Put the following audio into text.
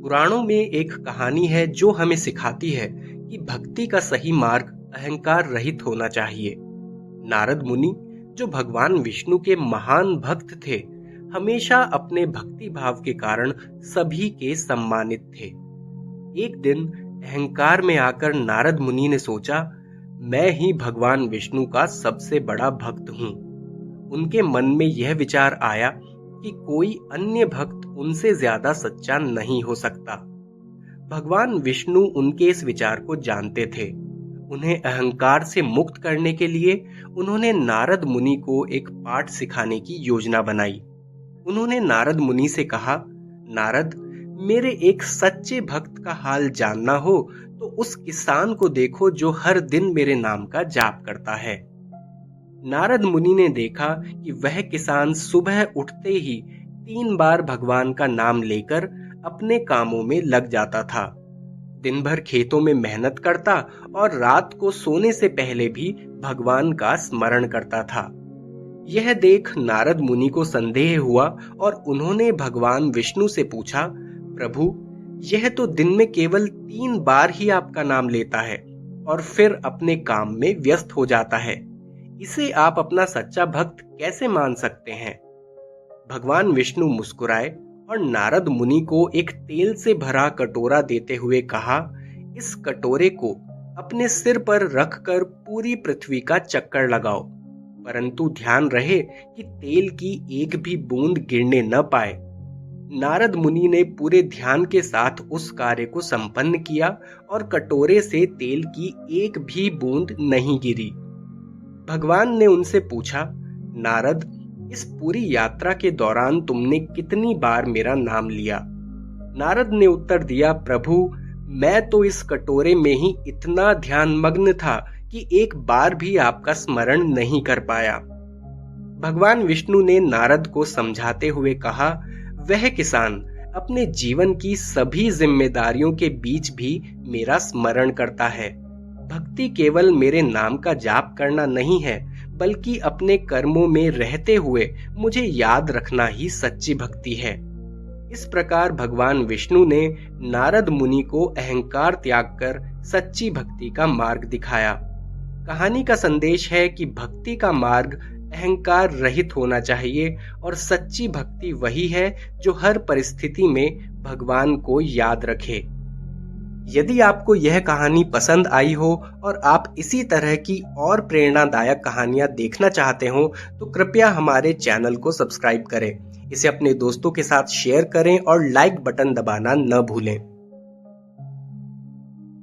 पुराणों में एक कहानी है जो हमें सिखाती है कि भक्ति का सही मार्ग अहंकार रहित होना चाहिए। नारद मुनि, जो भगवान विष्णु के महान भक्त थे, हमेशा अपने भक्ति भाव के कारण सभी के सम्मानित थे। एक दिन अहंकार में आकर नारद मुनि ने सोचा, मैं ही भगवान विष्णु का सबसे बड़ा भक्त हूँ। उनके मन में यह विचार आया कि कोई अन्य भक्त उनसे ज्यादा सच्चा नहीं हो सकता। भगवान विष्णु उनके इस विचार को जानते थे। उन्हें अहंकार से मुक्त करने के लिए उन्होंने नारद मुनि को एक पाठ सिखाने की योजना बनाई। उन्होंने नारद मुनि से कहा, नारद, मेरे एक सच्चे भक्त का हाल जानना हो तो उस किसान को देखो जो हर दिन मेरे नाम का जाप करता है। नारद मुनि ने देखा कि वह किसान सुबह उठते ही 3 बार भगवान का नाम लेकर अपने कामों में लग जाता था। दिन भर खेतों में मेहनत करता और रात को सोने से पहले भी भगवान का स्मरण करता था। यह देख नारद मुनि को संदेह हुआ और उन्होंने भगवान विष्णु से पूछा, प्रभु, यह तो दिन में केवल 3 बार ही आपका नाम लेता है और फिर अपने काम में व्यस्त हो जाता है। इसे आप अपना सच्चा भक्त कैसे मान सकते हैं? भगवान विष्णु मुस्कुराए और नारद मुनि को एक तेल से भरा कटोरा देते हुए कहा, इस कटोरे को अपने सिर पर रखकर पूरी पृथ्वी का चक्कर लगाओ, परंतु ध्यान रहे कि तेल की एक भी बूंद गिरने न पाए। नारद मुनि ने पूरे ध्यान के साथ उस कार्य को संपन्न किया और कटोरे से तेल की एक भी बूंद नहीं गिरी। भगवान ने उनसे पूछा, नारद, इस पूरी यात्रा के दौरान तुमने कितनी बार मेरा नाम लिया? नारद ने उत्तर दिया, प्रभु, मैं तो इस कटोरे में ही इतना ध्यानमग्न था कि एक बार भी आपका स्मरण नहीं कर पाया। भगवान विष्णु ने नारद को समझाते हुए कहा, वह किसान अपने जीवन की सभी जिम्मेदारियों के बीच भी मेरा स्मरण करता है। भक्ति केवल मेरे नाम का जाप करना नहीं है, बल्कि अपने कर्मों में रहते हुए मुझे याद रखना ही सच्ची भक्ति है। इस प्रकार भगवान विष्णु ने नारद मुनि को अहंकार त्याग कर सच्ची भक्ति का मार्ग दिखाया। कहानी का संदेश है कि भक्ति का मार्ग अहंकार रहित होना चाहिए और सच्ची भक्ति वही है जो हर परिस्थिति में भगवान को याद रखे। यदि आपको यह कहानी पसंद आई हो और आप इसी तरह की और प्रेरणादायक कहानियां देखना चाहते हो तो कृपया हमारे चैनल को सब्सक्राइब करें, इसे अपने दोस्तों के साथ शेयर करें और लाइक बटन दबाना न भूलें।